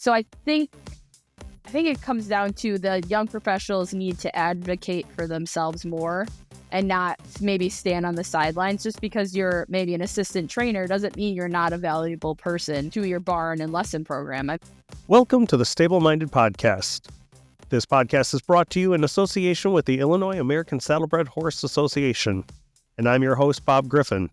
So I think it comes down to the young professionals need to advocate for themselves more and not maybe stand on the sidelines. Just because you're maybe an assistant trainer doesn't mean you're not a valuable person to your barn and lesson program. Welcome to the Stable Minded Podcast. This podcast is brought to you in association with the Illinois American Saddlebred Horse Association, and I'm your host, Bob Griffin.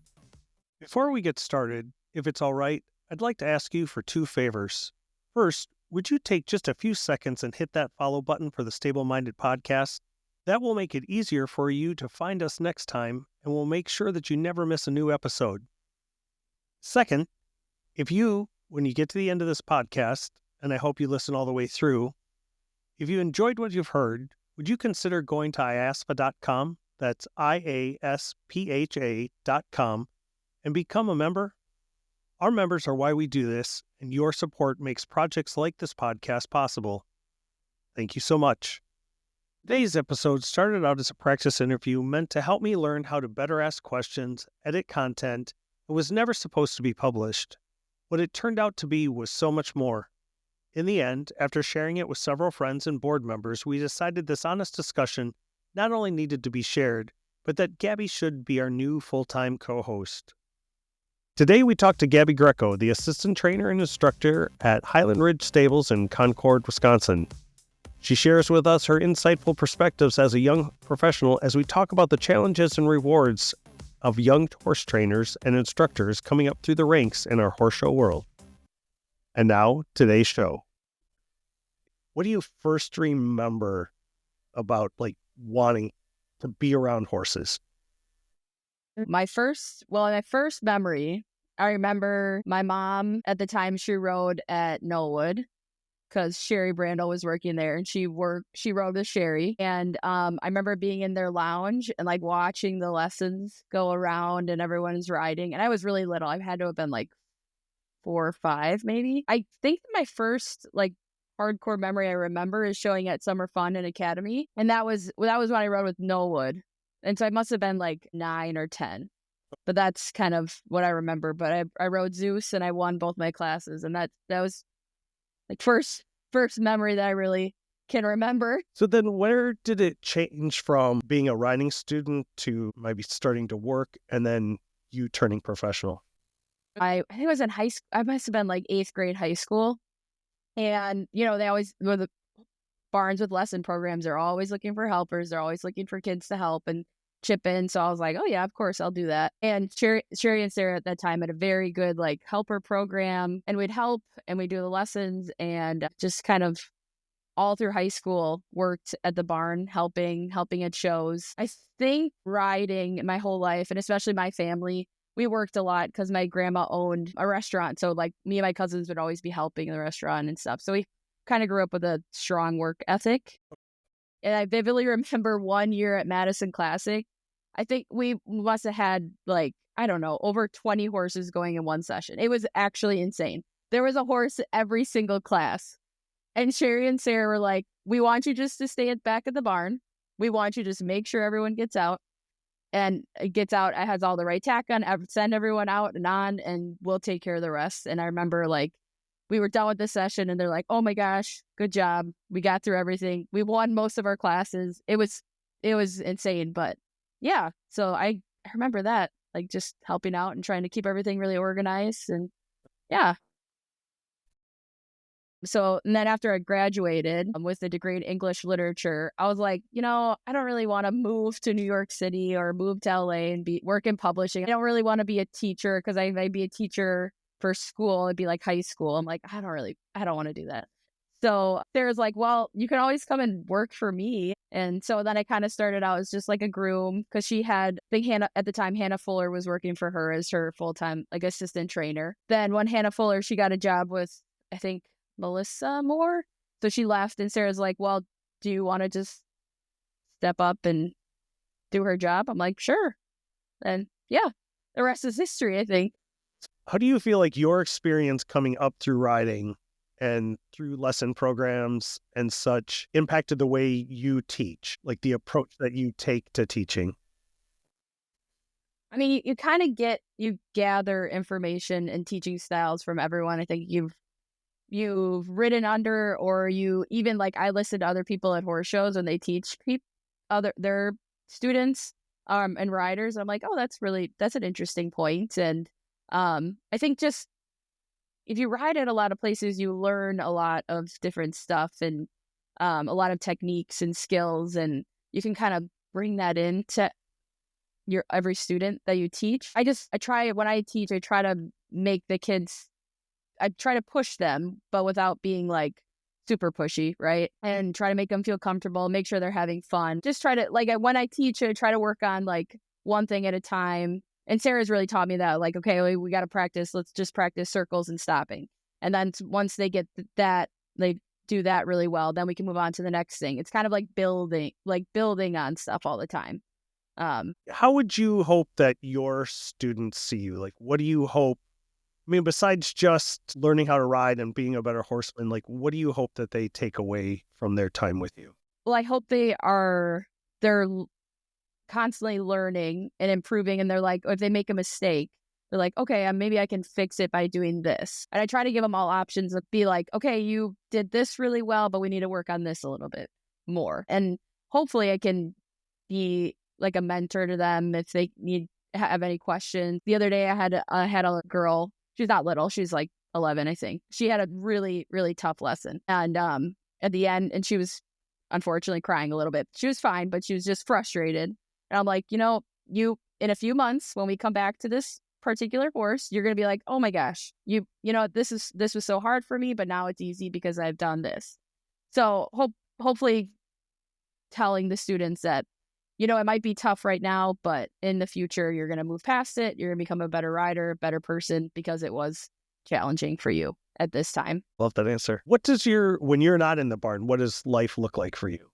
Before we get started, if it's all right, I'd like to ask you for two favors. First, would you take just a few seconds and hit that follow button for the Stable Minded Podcast? That will make it easier for you to find us next time, and will make sure that you never miss a new episode. Second, if you, when you get to the end of this podcast, and I hope you listen all the way through, if you enjoyed what you've heard, would you consider going to iaspa.com, that's IASPHA.com, and become a member? Our members are why we do this, and your support makes projects like this podcast possible. Thank you so much. Today's episode started out as a practice interview meant to help me learn how to better ask questions, edit content, and was never supposed to be published. What it turned out to be was so much more. In the end, after sharing it with several friends and board members, we decided this honest discussion not only needed to be shared, but that Gabby should be our new full-time co-host. Today we talked to Gabby Greco, the assistant trainer and instructor at Highland Ridge Stables in Concord, Wisconsin. She shares with us her insightful perspectives as a young professional as we talk about the challenges and rewards of young horse trainers and instructors coming up through the ranks in our horse show world. And now, today's show. What do you first remember about, wanting to be around horses? My first memory, I remember my mom at the time, she rode at Knollwood because Sherry Brandel was working there, and she rode with Sherry. And I remember being in their lounge and watching the lessons go around and everyone's riding. And I was really little. I had to have been 4 or 5 maybe. I think my first hardcore memory I remember is showing at Summer Fun and Academy. And that was when I rode with Knollwood. And so I must have been 9 or 10. But that's kind of what I remember. But I rode Zeus and I won both my classes. And that was first memory that I really can remember. So then where did it change from being a riding student to maybe starting to work and then you turning professional? I think I was in high school. I must have been 8th grade high school. And, they always, the barns with lesson programs are always looking for helpers. They're always looking for kids to help and chip in. So I was like, oh yeah, of course I'll do that. And Sherry and Sarah at that time had a very good helper program, and we'd help and we'd do the lessons, and just kind of all through high school worked at the barn, helping at shows. I think riding my whole life, and especially my family, we worked a lot because my grandma owned a restaurant. So me and my cousins would always be helping in the restaurant and stuff. So we kind of grew up with a strong work ethic. And I vividly remember one year at Madison Classic, I think we must have had over 20 horses going in one session. It was actually insane. There was a horse every single class. And Sherry and Sarah were like, we want you just to stay at back of the barn. We want you to just make sure everyone gets out. And it gets out, it has all the right tack on, send everyone out and on, and we'll take care of the rest. And I remember we were done with the session and they're like, oh my gosh, good job. We got through everything. We won most of our classes. It was insane. But yeah, so I remember that, just helping out and trying to keep everything really organized. And yeah. So, and then after I graduated with a degree in English literature, I was like, I don't really want to move to New York City or move to LA and work in publishing. I don't really want to be a teacher because I might be a teacher for school. It'd be high school. I'm like, I don't want to do that. So Sarah's like, well, you can always come and work for me. And so then I kind of started out as just a groom, because she had, I think at the time, Hannah Fuller was working for her as her full-time assistant trainer. Then when Hannah Fuller, she got a job with, I think, Melissa Moore. So she left, and Sarah's like, well, do you want to just step up and do her job? I'm like, sure. And yeah, the rest is history, I think. How do you feel like your experience coming up through riding and through lesson programs and such impacted the way you teach, the approach that you take to teaching? I mean, you kind of you gather information and teaching styles from everyone. I think you've ridden under, or you even like I listen to other people at horse shows when they teach their students and riders. I'm like, oh, that's an interesting point. And I think just if you ride at a lot of places, you learn a lot of different stuff and a lot of techniques and skills, and you can kind of bring that into your every student that you teach. I try when I teach, I try to make the kids, I try to push them, but without being like super pushy, right? And try to make them feel comfortable, make sure they're having fun. Just try to when I teach, I try to work on like one thing at a time. And Sarah's really taught me that, like, okay, we got to practice. Let's just practice circles and stopping. And then once they get that, they do that really well, then we can move on to the next thing. It's kind of like building on stuff all the time. How would you hope that your students see you? Like, what do you hope? I mean, besides just learning how to ride and being a better horseman, like, what do you hope that they take away from their time with you? Well, I hope they're constantly learning and improving, and they're like, if they make a mistake, they're like, okay, maybe I can fix it by doing this. And I try to give them all options of be like, okay, you did this really well, but we need to work on this a little bit more. And hopefully I can be like a mentor to them if they have any questions. The other day I had a girl, she's not little, she's like 11, I think. She had a really, really tough lesson. And at the end, and she was unfortunately crying a little bit. She was fine, but she was just frustrated. And I'm like, you in a few months, when we come back to this particular horse, you're going to be like, oh my gosh, this was so hard for me, but now it's easy because I've done this. So hopefully telling the students that, it might be tough right now, but in the future, you're going to move past it. You're going to become a better rider, better person, because it was challenging for you at this time. Love that answer. When you're not in the barn, what does life look like for you?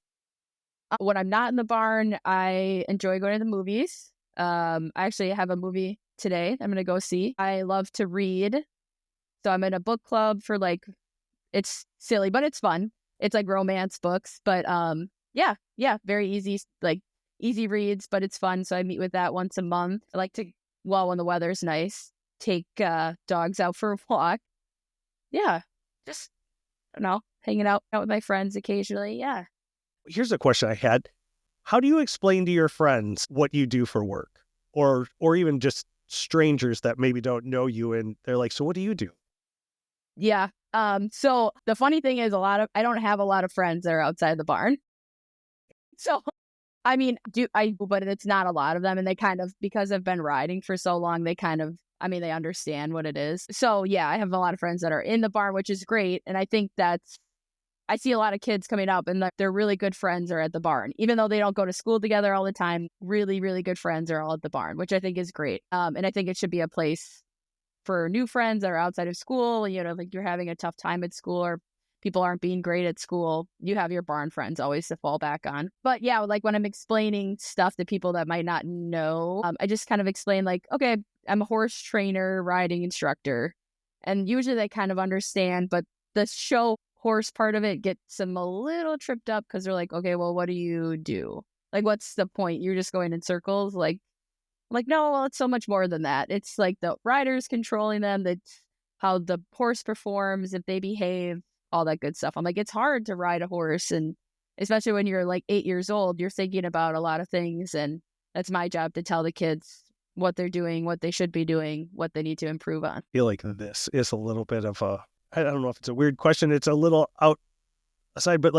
When I'm not in the barn, I enjoy going to the movies. I actually have a movie today I'm going to go see. I love to read. So I'm in a book club for it's silly, but it's fun. It's like romance books, but yeah, very easy, easy reads, but it's fun. So I meet with that once a month. I like to, when the weather's nice, take dogs out for a walk. Yeah, just, I don't know, hanging out with my friends occasionally. Yeah. Here's a question I had. How do you explain to your friends what you do for work? Or even just strangers that maybe don't know you and they're like, so what do you do? Yeah. So the funny thing is I don't have a lot of friends that are outside the barn. So, I mean, but it's not a lot of them. And they kind of, because I've been riding for so long, they kind of, they understand what it is. So yeah, I have a lot of friends that are in the barn, which is great. And I think I see a lot of kids coming up and they're really good friends are at the barn. Even though they don't go to school together all the time, really, really good friends are all at the barn, which I think is great. And I think it should be a place for new friends that are outside of school. Like you're having a tough time at school or people aren't being great at school. You have your barn friends always to fall back on. But yeah, like when I'm explaining stuff to people that might not know, I just kind of explain okay, I'm a horse trainer, riding instructor. And usually they kind of understand, but the show horse part of it gets them a little tripped up because they're like, okay, well, what do you do? Like, what's the point? You're just going in circles? No, well, it's so much more than that. It's like the riders controlling them, that's how the horse performs, if they behave, all that good stuff. I'm like, it's hard to ride a horse. And especially when you're 8 years old, you're thinking about a lot of things. And that's my job to tell the kids what they're doing, what they should be doing, what they need to improve on. I feel like this is a little bit of I don't know if it's a weird question. It's a little outside, but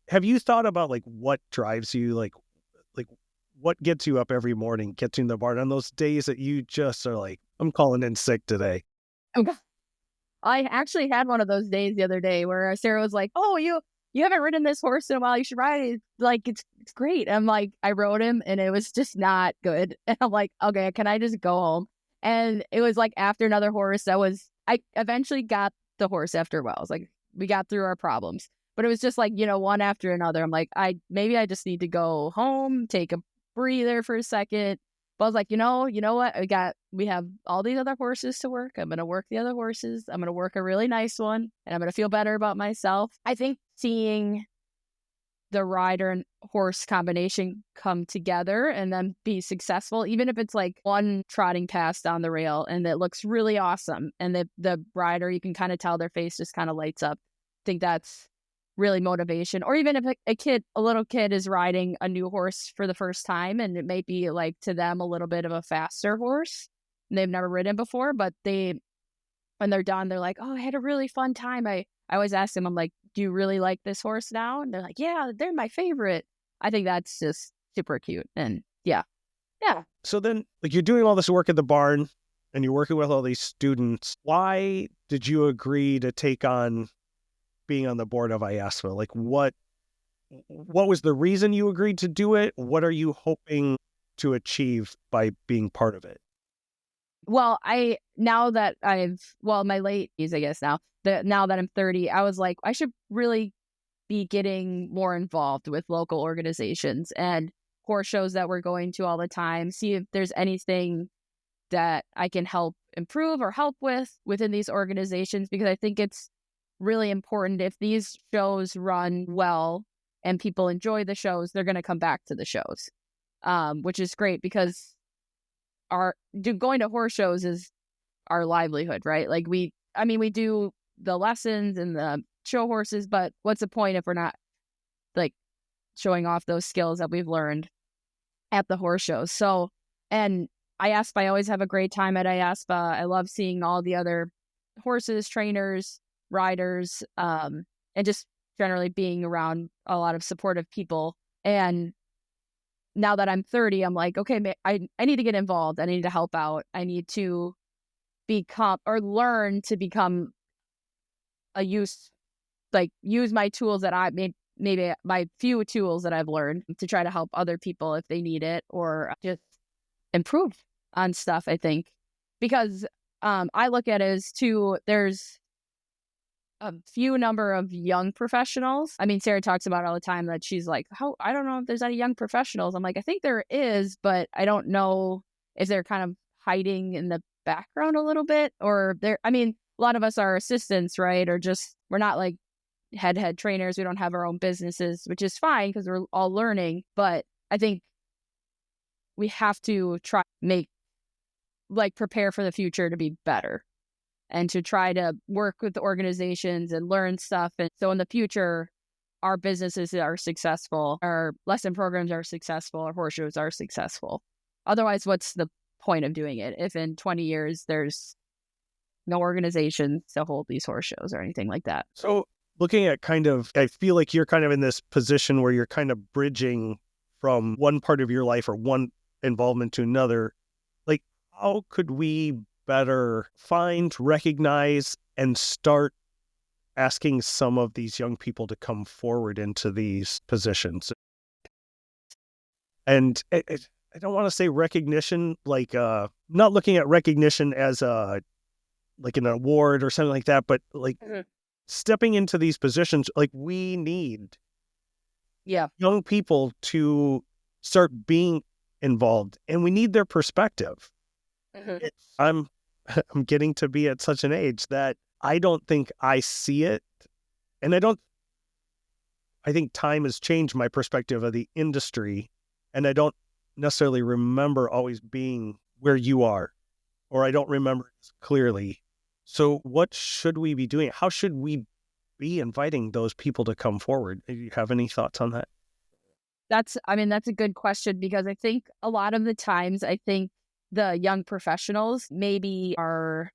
have you thought about what drives you? Like what gets you up every morning, gets you in the barn on those days that you just are like, I'm calling in sick today? Okay. I actually had one of those days the other day where Sarah was like, oh, you haven't ridden this horse in a while. You should ride it. It's great. I'm like, I rode him and it was just not good. And I'm like, okay, can I just go home? And it was after another horse I eventually got the horse after a while. I was like, we got through our problems, but it was just one after another. I'm like, maybe I just need to go home, take a breather for a second. But I was like, you know what? We have all these other horses to work. I'm going to work the other horses. I'm going to work a really nice one and I'm going to feel better about myself. I think seeing the rider and horse combination come together and then be successful, even if it's like one trotting pass down the rail and it looks really awesome. And the rider, you can kind of tell their face just kind of lights up. I think that's really motivation. Or even if a little kid is riding a new horse for the first time, and it may be like to them a little bit of a faster horse and they've never ridden before, but when they're done, they're like, "Oh, I had a really fun time." I always ask them, I'm like, "Do you really like this horse now?" And they're like, "Yeah, they're my favorite." I think that's just super cute. And yeah. Yeah. So then, like, you're doing all this work at the barn and you're working with all these students. Why did you agree to take on being on the board of IASPA? Like, what was the reason you agreed to do it? What are you hoping to achieve by being part of it? Well, now that my late years, I guess now that I'm 30, I was like, I should really be getting more involved with local organizations and horse shows that we're going to all the time, see if there's anything that I can help improve or help within these organizations, because I think it's really important. If these shows run well and people enjoy the shows, they're going to come back to the shows, which is great because going to horse shows is our livelihood, right? Like we do the lessons and the show horses, but what's the point if we're not like showing off those skills that we've learned at the horse shows? So, and I always have a great time at IASPA. I love seeing all the other horses, trainers, riders, and just generally being around a lot of supportive people. And now that I'm 30, I'm like, okay, I need to get involved. I need to help out. I need to learn to become use my tools that I maybe my few tools that I've learned to try to help other people if they need it, or just improve on stuff, I think. Because I look at it as there's a few number of young professionals. I mean, Sarah talks about all the time that she's like, I don't know if there's any young professionals. I'm like, I think there is, but I don't know if they're kind of hiding in the background a little bit, or a lot of us are assistants, right? Or just, we're not like head trainers. We don't have our own businesses, which is fine because we're all learning. But I think we have to try prepare for the future to be better, and to try to work with the organizations and learn stuff. And so in the future, our businesses are successful, our lesson programs are successful, our horse shows are successful. Otherwise, what's the point of doing it if in 20 years there's no organization to hold these horse shows or anything like that? So looking at I feel like you're kind of in this position where you're kind of bridging from one part of your life or one involvement to another. Like, how could we better find, recognize, and start asking some of these young people to come forward into these positions? And I don't want to say recognition, not looking at recognition as like an award or something like that, but like stepping into these positions, like we need young people to start being involved, and we need their perspective. I'm getting to be at such an age that I don't think I see it. And I think time has changed my perspective of the industry, and I don't necessarily remember always being where you are, or I don't remember it clearly. So what should we be doing? How should we be inviting those people to come forward? Do you have any thoughts on that? That's a good question, because I think a lot of the times, the young professionals maybe are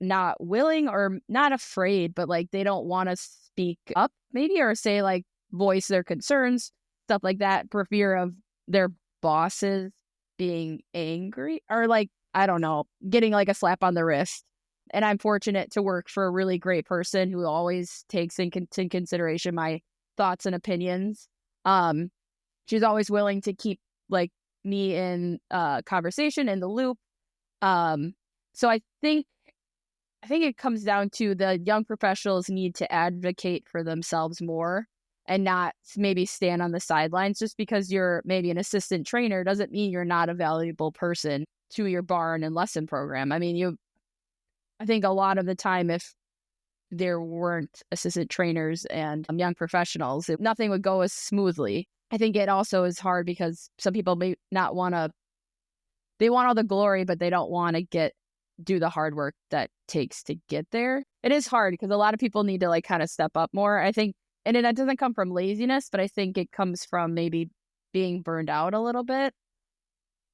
not willing or not afraid, but like they don't want to speak up maybe, or say like voice their concerns, stuff like that, for fear of their bosses being angry, or like, I don't know, getting like a slap on the wrist. And I'm fortunate to work for a really great person who always takes into consideration my thoughts and opinions. She's always willing to keep like me in conversation, in the loop. So I think it comes down to the young professionals need to advocate for themselves more, and not maybe stand on the sidelines. Just because you're maybe an assistant trainer doesn't mean you're not a valuable person to your barn and lesson program. I think a lot of the time, if there weren't assistant trainers and young professionals, nothing would go as smoothly. I think it also is hard because some people may not want to, they want all the glory, but they don't want to do the hard work that takes to get there. It is hard because a lot of people need to like kind of step up more, I think. And that doesn't come from laziness, but I think it comes from maybe being burned out a little bit,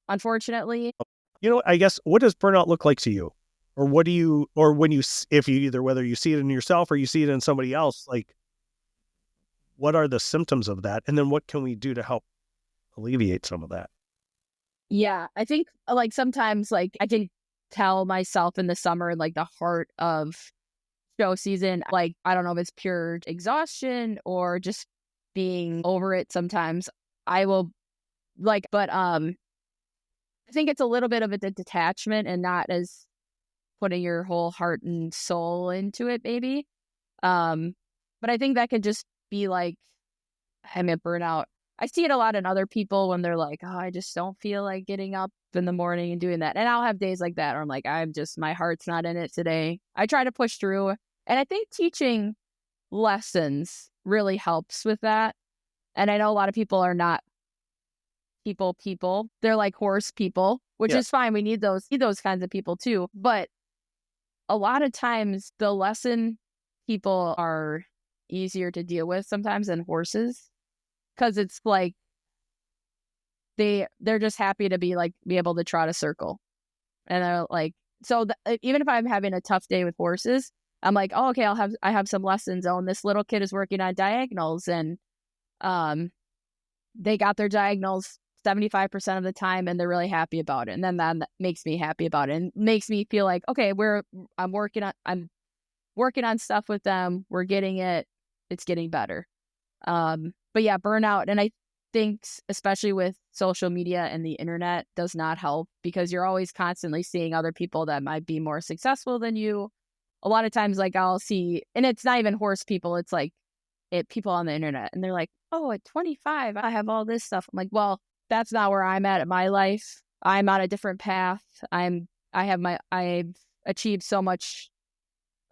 unfortunately. I guess, what does burnout look like to you? Or what do you, or when you, if you either, whether you see it in yourself or you see it in somebody else, like, what are the symptoms of that? And then what can we do to help alleviate some of that? Yeah, I think like sometimes like I can tell myself in the summer, in like the heart of show season, like I don't know if it's pure exhaustion or just being over it sometimes. I will like, but I think it's a little bit of a detachment and not as putting your whole heart and soul into it, maybe. But I think that could just be like I'm at burnout. I see it a lot in other people when they're like, oh, I just don't feel like getting up in the morning and doing that. And I'll have days like that where I'm like, my heart's not in it today. I try to push through. And I think teaching lessons really helps with that. And I know a lot of people are not people. They're like horse people, which Yeah. is fine. We need those kinds of people too. But a lot of times the lesson people are easier to deal with sometimes than horses. Because it's like they're just happy to be able to trot a circle, and they're like, so even if I'm having a tough day with horses, I'm like, oh, okay, I have some lessons. Oh, and this little kid is working on diagonals, and they got their diagonals 75% of the time, and they're really happy about it, and then that makes me happy about it, and makes me feel like, okay, I'm working on stuff with them. We're getting it. It's getting better. But yeah, burnout. And I think especially with social media and the internet does not help because you're always constantly seeing other people that might be more successful than you. A lot of times, like I'll see, and it's not even horse people. It's like people on the internet and they're like, oh, at 25, I have all this stuff. I'm like, well, that's not where I'm at my life. I'm on a different path. I've achieved so much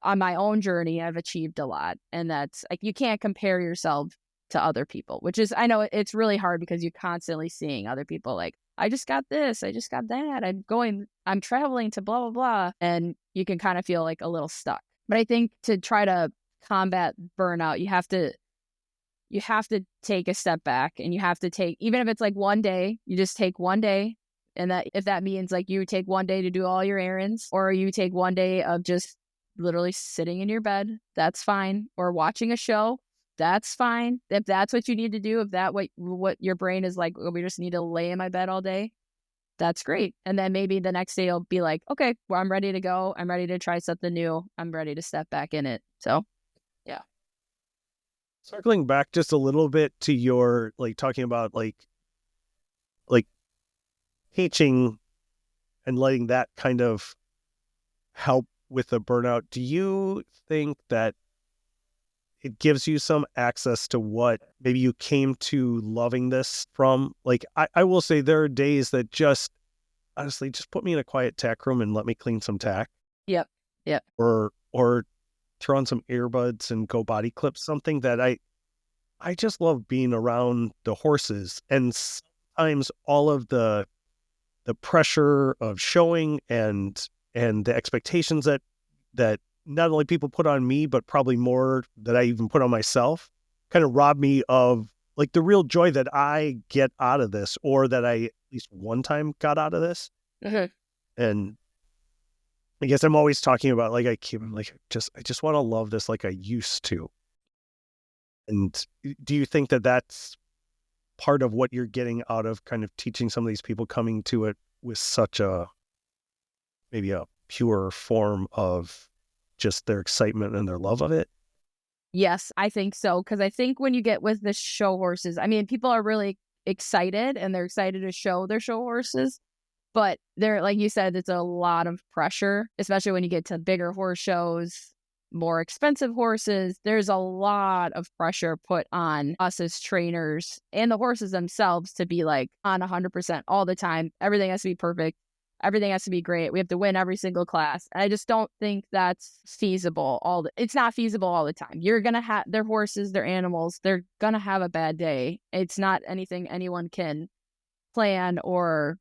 on my own journey. I've achieved a lot. And that's like, you can't compare yourself to other people, which is, I know it's really hard because you're constantly seeing other people like, I just got this, I just got that, I'm traveling to blah, blah, blah. And you can kind of feel like a little stuck. But I think to try to combat burnout, you have to take a step back and you have to take, even if it's like one day, you just take one day. And that if that means like you take one day to do all your errands, or you take one day of just literally sitting in your bed, that's fine. Or watching a show, that's fine. If that's what you need to do, if that what your brain is like, oh, we just need to lay in my bed all day, that's great. And then maybe the next day you'll be like, okay, well, I'm ready to go. I'm ready to try something new. I'm ready to step back in it. So, yeah. Circling back just a little bit to your, like, talking about like teaching and letting that kind of help with the burnout. Do you think that it gives you some access to what maybe you came to loving this from? Like, I will say there are days that just honestly just put me in a quiet tack room and let me clean some tack. Yep. Yep. Or throw on some earbuds and go body clip something that I just love being around the horses. And sometimes all of the pressure of showing and the expectations that not only people put on me, but probably more that I even put on myself, kind of rob me of like the real joy that I get out of this, or that I at least one time got out of this. Mm-hmm. And I guess I'm always talking about like, I just want to love this like I used to. And do you think that that's part of what you're getting out of kind of teaching some of these people, coming to it with such maybe a pure form of just their excitement and their love of it? Yes, I think so. Because I think when you get with the show horses, I mean, people are really excited and they're excited to show their show horses. But they're, like you said, it's a lot of pressure, especially when you get to bigger horse shows, more expensive horses. There's a lot of pressure put on us as trainers and the horses themselves to be like on 100% all the time. Everything has to be perfect. everything has to be great. We have to win every single class. And I just don't think that's feasible. It's not feasible all the time. You're going to have their horses, their animals, they're going to have a bad day. It's not anything anyone can plan or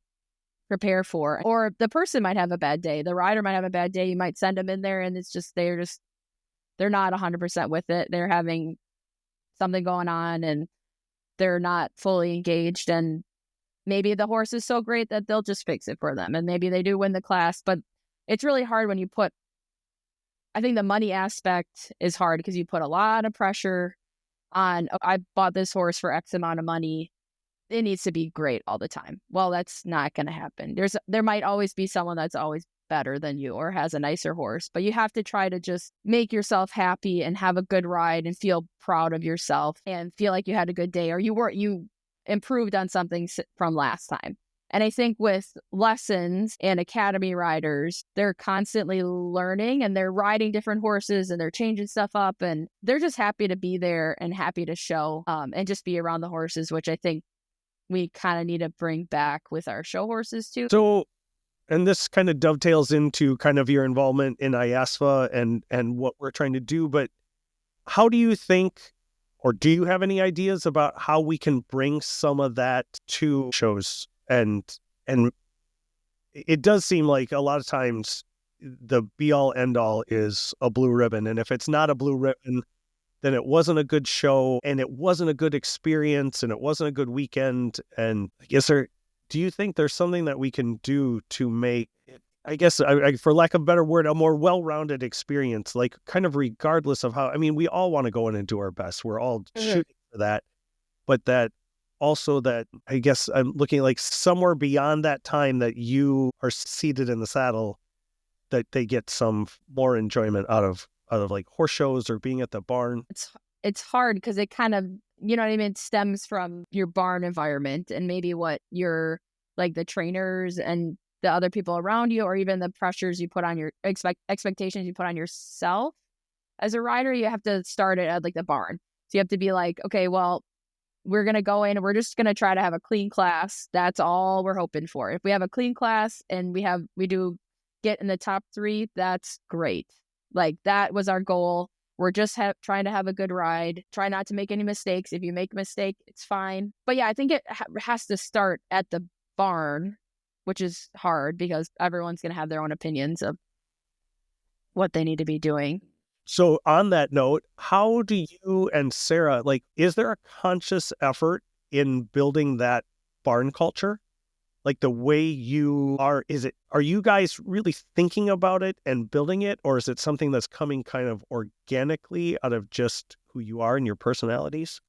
prepare for. Or the person might have a bad day. The rider might have a bad day. You might send them in there and it's just, they're not 100% with it. They're having something going on and they're not fully engaged, and maybe the horse is so great that they'll just fix it for them, and maybe they do win the class. But it's really hard when I think the money aspect is hard because you put a lot of pressure on, oh, I bought this horse for X amount of money. It needs to be great all the time. Well, that's not going to happen. There might always be someone that's always better than you or has a nicer horse, but you have to try to just make yourself happy and have a good ride and feel proud of yourself and feel like you had a good day or you improved on something from last time. And I think with lessons and academy riders, they're constantly learning and they're riding different horses and they're changing stuff up, and they're just happy to be there and happy to show and just be around the horses, which I think we kind of need to bring back with our show horses too. So, and this kind of dovetails into kind of your involvement in IASFA and what we're trying to do, but how do you think, or do you have any ideas about how we can bring some of that to shows? And it does seem like a lot of times the be all end all is a blue ribbon. And if it's not a blue ribbon, then it wasn't a good show and it wasn't a good experience and it wasn't a good weekend. And do you think there's something that we can do to make, I guess, for lack of a better word, a more well-rounded experience, like kind of regardless of how, I mean, we all want to go in and do our best. We're all shooting for that, but that also that, I guess I'm looking like somewhere beyond that time that you are seated in the saddle, that they get some more enjoyment out of like horse shows or being at the barn. It's hard because it kind of, you know what I mean, it stems from your barn environment and maybe what your, like the trainers and the other people around you, or even the pressures you put on your expectations you put on yourself. As a rider, you have to start it at like the barn. So you have to be like, okay, well, we're going to go in and we're just going to try to have a clean class. That's all we're hoping for. If we have a clean class and we do get in the top 3, that's great. Like that was our goal. We're just trying to have a good ride. Try not to make any mistakes. If you make a mistake, it's fine. But yeah, I think it has to start at the barn, which is hard because everyone's going to have their own opinions of what they need to be doing. So on that note, how do you and Sarah, like, is there a conscious effort in building that barn culture? Like the way you are you guys really thinking about it and building it? Or is it something that's coming kind of organically out of just who you are and your personalities?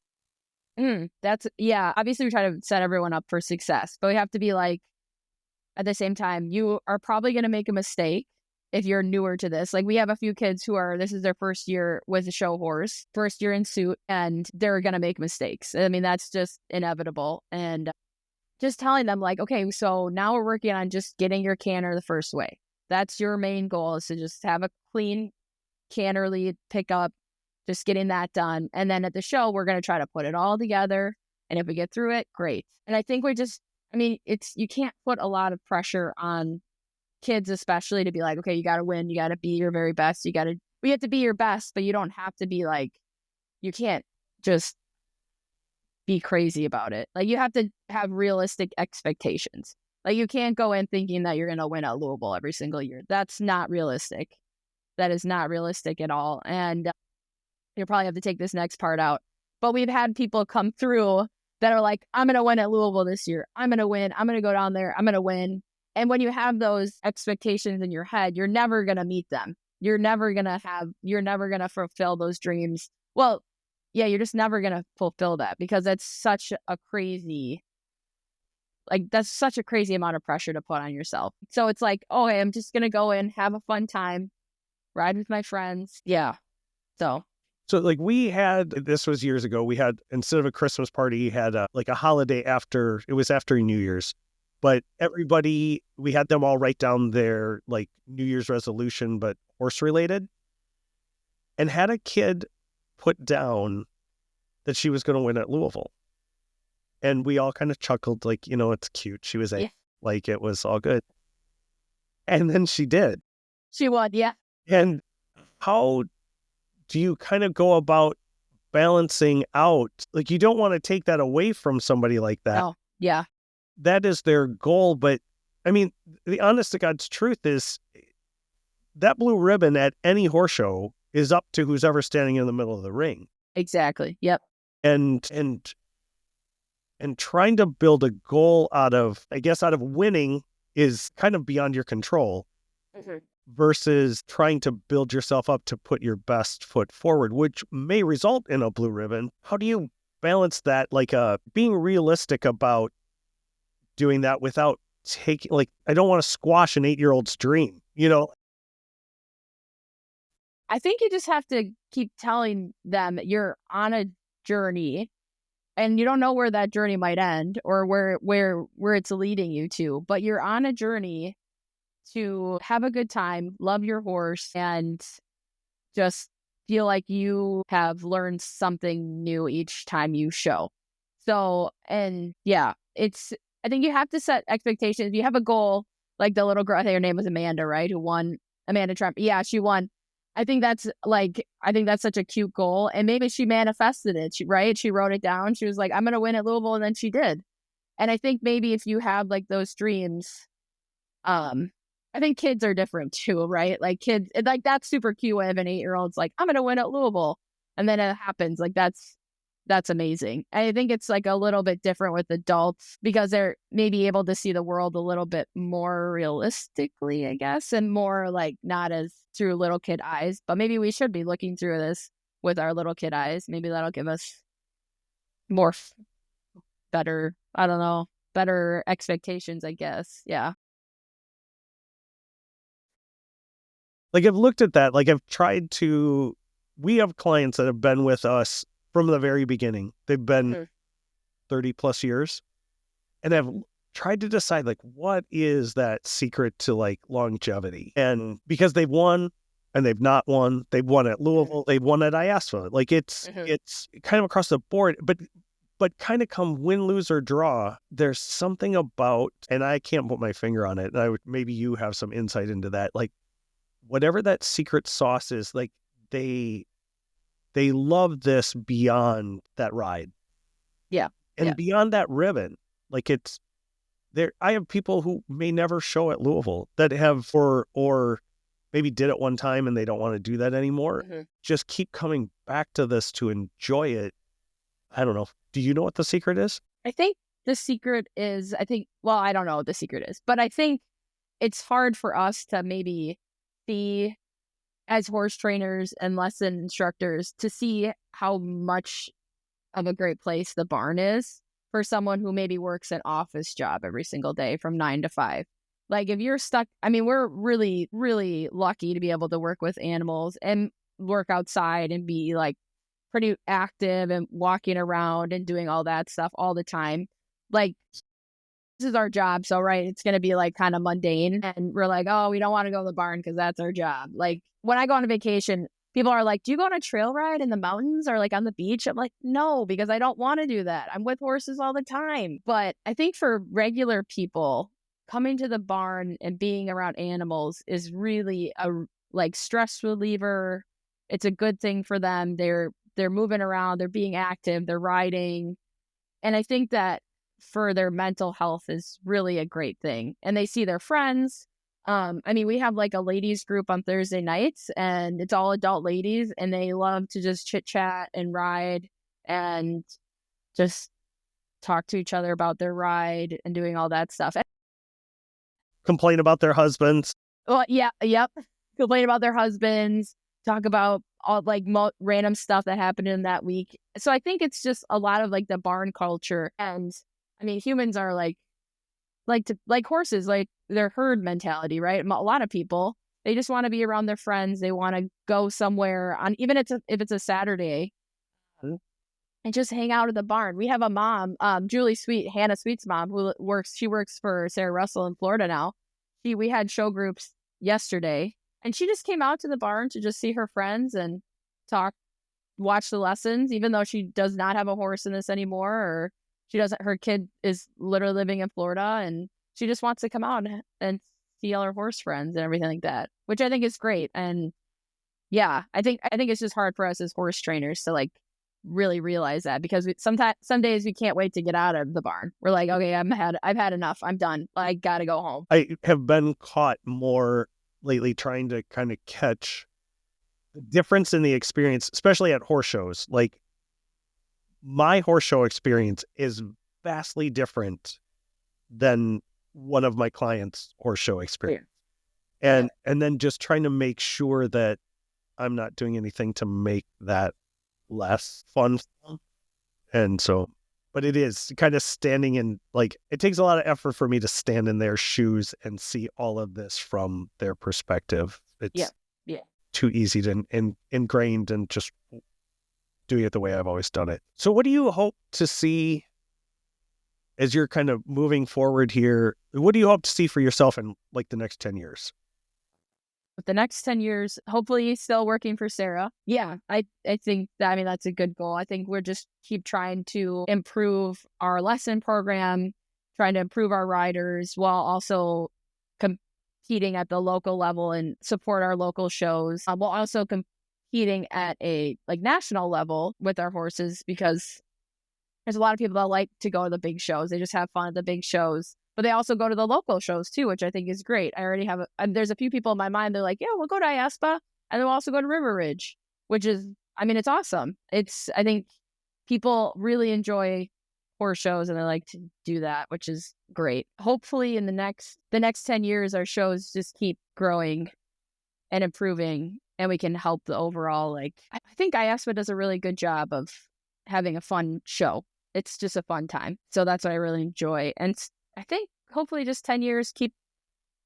Obviously we try to set everyone up for success, but we have to be like, at the same time, you are probably going to make a mistake if you're newer to this. Like we have a few kids this is their first year with a show horse, first year in suit, and they're going to make mistakes. I mean, that's just inevitable. And just telling them like, okay, so now we're working on just getting your canter the first way. That's your main goal, is to just have a clean canter lead pickup, just getting that done. And then at the show, we're going to try to put it all together. And if we get through it, great. And I think you can't put a lot of pressure on kids, especially, to be like, okay, you got to win. You got to be your very best. We have to be your best, but you don't have to be like, you can't just be crazy about it. Like you have to have realistic expectations. Like you can't go in thinking that you're going to win at Louisville every single year. That's not realistic. That is not realistic at all. And you'll probably have to take this next part out. But we've had people come through that are like, I'm going to win at Louisville this year. I'm going to win. I'm going to go down there. I'm going to win. And when you have those expectations in your head, you're never going to meet them. You're never going to fulfill those dreams. Well, yeah, you're just never going to fulfill that because that's such a crazy amount of pressure to put on yourself. So it's like, okay, I'm just going to go in, have a fun time, ride with my friends. Yeah. So like this was years ago, we had, instead of a Christmas party, had a holiday after New Year's. But we had them all write down their like New Year's resolution, but horse related, and had a kid put down that she was going to win at Louisville. And we all kind of chuckled, like, it's cute. She was like, it was all good. And then she did. She won. Yeah. And how do you kind of go about balancing out? Like, you don't want to take that away from somebody like that. Oh, yeah. That is their goal. But I mean, the honest to God's truth is that blue ribbon at any horse show is up to who's ever standing in the middle of the ring. Exactly. Yep. And trying to build a goal out of winning is kind of beyond your control. Mm-hmm. Versus trying to build yourself up to put your best foot forward, which may result in a blue ribbon. How do you balance that? Like, being realistic about doing that without taking, like, I don't want to squash an 8-year-old's dream, you know? I think you just have to keep telling them that you're on a journey and you don't know where that journey might end or where it's leading you to, but you're on a journey to have a good time, love your horse, and just feel like you have learned something new each time you show. So, and yeah, I think you have to set expectations. You have a goal, like the little girl, I think her name was Amanda, right? Who won, Amanda Trump. Yeah, she won. I think that's such a cute goal. And maybe she manifested it, right? She wrote it down. She was like, I'm going to win at Louisville. And then she did. And I think maybe if you have like those dreams, I think kids are different too, right? Like kids, like that's super cute when an 8-year-old's like, I'm going to win at Louisville. And then it happens. Like that's amazing. I think it's like a little bit different with adults because they're maybe able to see the world a little bit more realistically, I guess, and more like not as through little kid eyes. But maybe we should be looking through this with our little kid eyes. Maybe that'll give us more better, I don't know, better expectations, I guess. Yeah. Like, I've looked at that. Like, we have clients that have been with us from the very beginning. They've been 30 plus years and have tried to decide, like, what is that secret to like longevity? And because they've won and they've not won, they've won at Louisville, they've won at IASPA. Like, it's kind of across the board, but kind of come win, lose, or draw, there's something about, and I can't put my finger on it. And maybe you have some insight into that. Like, whatever that secret sauce is, like, they love this beyond that ride. Yeah. And beyond that ribbon. Like, it's there. I have people who may never show at Louisville that have, or maybe did it one time and they don't want to do that anymore. Just keep coming back to this to enjoy it. I don't know. Do you know what the secret is? I think the secret is, well, I don't know what the secret is, but I think it's hard for us to maybe see as horse trainers and lesson instructors to see how much of a great place the barn is for someone who maybe works an office job every single day from 9 to 5. Like, if you're stuck, I mean, we're really, really lucky to be able to work with animals and work outside and be like pretty active and walking around and doing all that stuff all the time. Like, this is our job. So, right, it's going to be like kind of mundane. And we're like, oh, we don't want to go to the barn because that's our job. Like, when I go on a vacation, people are like, do you go on a trail ride in the mountains or like on the beach? I'm like, no, because I don't want to do that. I'm with horses all the time. But I think for regular people, coming to the barn and being around animals is really a like stress reliever. It's a good thing for them. They're moving around, they're being active, they're riding. And I think that for their mental health is really a great thing. And they see their friends. I mean, we have like a ladies group on Thursday nights and it's all adult ladies and they love to just chit chat and ride and just talk to each other about their ride and doing all that stuff. Complain about their husbands. Well, yeah, yep. Complain about their husbands, talk about all like random stuff that happened in that week. So I think it's just a lot of like the barn culture. And I mean, humans are like horses, like their herd mentality, right? A lot of people, they just want to be around their friends. They want to go somewhere on, even if it's a Saturday, and just hang out at the barn. We have a mom, Julie Sweet, Hannah Sweet's mom, who works for Sarah Russell in Florida now. We had show groups yesterday, and she just came out to the barn to just see her friends and talk, watch the lessons, even though she does not have a horse in this anymore, or her kid is literally living in Florida, and she just wants to come out and see all our horse friends and everything like that, which I think is great. And yeah, I think it's just hard for us as horse trainers to like really realize that, because some days we can't wait to get out of the barn. We're like, okay, I've had enough. I'm done. I gotta go home. I have been caught more lately trying to kind of catch the difference in the experience, especially at horse shows. Like, my horse show experience is vastly different than one of my clients' horse show experience. And then just trying to make sure that I'm not doing anything to make that less fun. And so, but it is kind of standing in, like, it takes a lot of effort for me to stand in their shoes and see all of this from their perspective. It's too easy to ingrained and just doing it the way I've always done it. So what do you hope to see as you're kind of moving forward here? What do you hope to see for yourself in like the next 10 years? With the next 10 years, hopefully still working for Sarah. Yeah, I think that, I mean, that's a good goal. I think we're just keep trying to improve our lesson program, trying to improve our riders while also competing at the local level and support our local shows. While also competing at a like national level with our horses, because there's a lot of people that like to go to the big shows. They just have fun at the big shows. But they also go to the local shows too, which I think is great. I already have there's a few people in my mind. They're like, yeah, we'll go to IASPA, and then we'll also go to River Ridge, which is, I mean, it's awesome. I think people really enjoy horse shows and they like to do that, which is great. Hopefully in the next 10 years, our shows just keep growing and improving, and we can help the overall, like, I think IASPA does a really good job of having a fun show. It's just a fun time. So that's what I really enjoy. And I think hopefully just 10 years, keep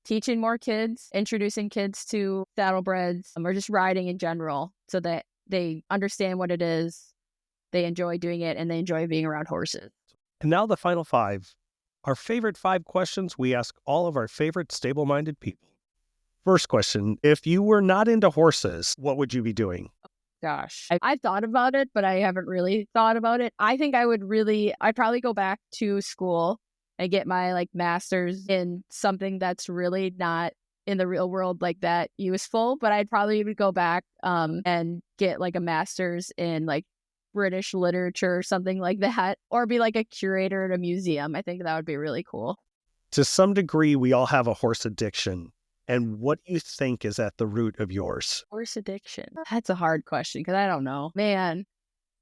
teaching more kids, introducing kids to saddlebreds or just riding in general, so that they understand what it is, they enjoy doing it, and they enjoy being around horses. And now the final 5, our favorite 5 questions we ask all of our favorite stable-minded people. First question, if you were not into horses, what would you be doing? Gosh, I've thought about it, but I haven't really thought about it. I think I'd probably go back to school and get my like master's in something that's really not in the real world like that useful. But I'd probably would go back and get like a master's in like British literature or something like that, or be like a curator at a museum. I think that would be really cool. To some degree, we all have a horse addiction. And what do you think is at the root of yours? Horse addiction. That's a hard question because I don't know. Man,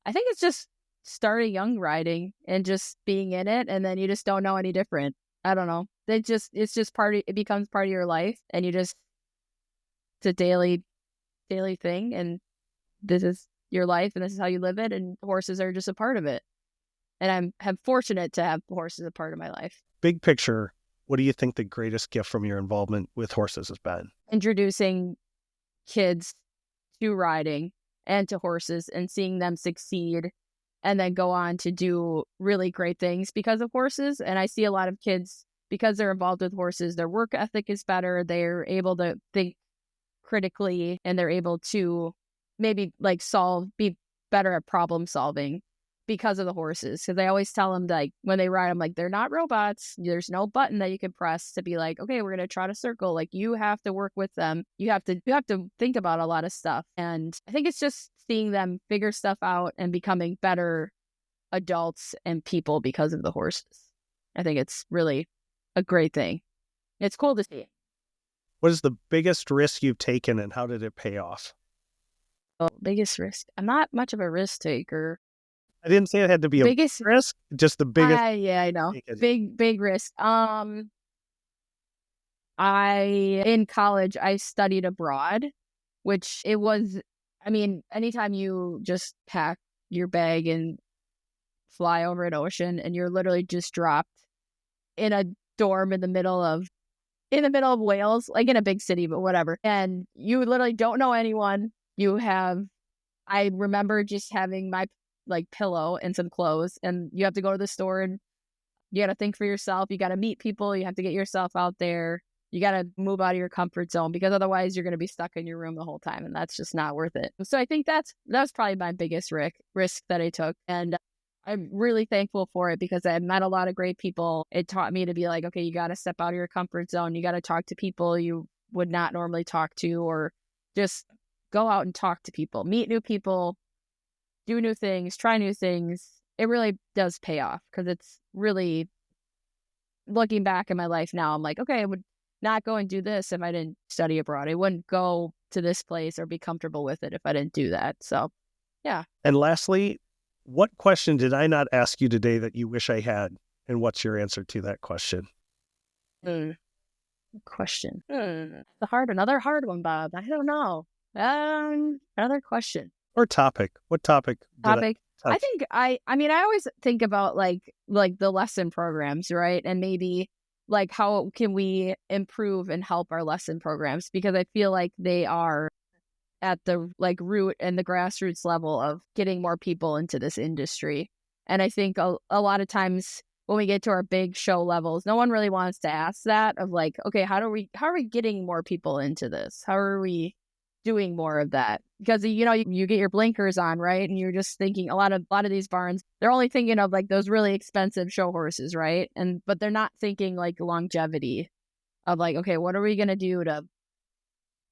I think it's just starting young riding and just being in it, and then you just don't know any different. I don't know. It's just it becomes part of your life, and it's a daily thing, and this is your life, and this is how you live it, and horses are just a part of it. And I'm fortunate to have horses a part of my life. Big picture, what do you think the greatest gift from your involvement with horses has been? Introducing kids to riding and to horses and seeing them succeed and then go on to do really great things because of horses. And I see a lot of kids, because they're involved with horses, their work ethic is better. They're able to think critically, and they're able to maybe like be better at problem solving because of the horses. Because I always tell them, like, when they ride, I'm like, they're not robots. There's no button that you can press to be like, okay, we're going to trot a circle. Like, you have to work with them. You have to think about a lot of stuff. And I think it's just seeing them figure stuff out and becoming better adults and people because of the horses. I think it's really a great thing. It's cool to see. What is the biggest risk you've taken, and how did it pay off? Oh, biggest risk. I'm not much of a risk taker. I didn't say it had to be a risk, just the biggest. Yeah, I know. Big risk. In college, I studied abroad, which it was, I mean, anytime you just pack your bag and fly over an ocean and you're literally just dropped in a dorm in the middle of Wales, like in a big city, but whatever. And you literally don't know anyone. I remember just having my like pillow and some clothes, and you have to go to the store and you got to think for yourself. You got to meet people. You have to get yourself out there. You got to move out of your comfort zone, because otherwise you're going to be stuck in your room the whole time, and that's just not worth it. So I think that was probably my biggest risk that I took. And I'm really thankful for it because I met a lot of great people. It taught me to be like, okay, you got to step out of your comfort zone. You got to talk to people you would not normally talk to, or just go out and talk to people, meet new people, do new things, try new things. It really does pay off because it's really, looking back in my life now, I'm like, okay, I would not go and do this if I didn't study abroad. I wouldn't go to this place or be comfortable with it if I didn't do that. So, yeah. And lastly, what question did I not ask you today that you wish I had? And what's your answer to that question? Question. Another hard one, Bob. I don't know. Another question. Or topic. What topic? Topic. I think I always think about like the lesson programs, right? And maybe like how can we improve and help our lesson programs, because I feel like they are at the like root and the grassroots level of getting more people into this industry. And I think a lot of times when we get to our big show levels, no one really wants to ask that of like, okay, how are we getting more people into this? How are we doing more of that? Because you get your blinkers on, right? And you're just thinking a lot of these barns, they're only thinking of like those really expensive show horses, right? But they're not thinking like longevity of like, okay, what are we going to do to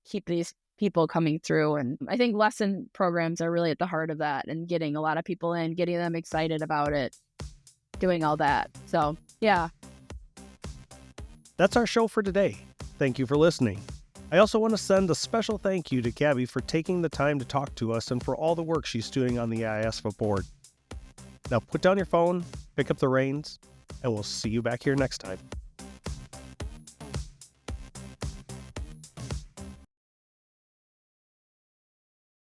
keep these people coming through? And I think lesson programs are really at the heart of that, and getting a lot of people in, getting them excited about it, doing all that. So, yeah. That's our show for today. Thank you for listening. I also want to send a special thank you to Gabby for taking the time to talk to us and for all the work she's doing on the IASFA board. Now put down your phone, pick up the reins, and we'll see you back here next time.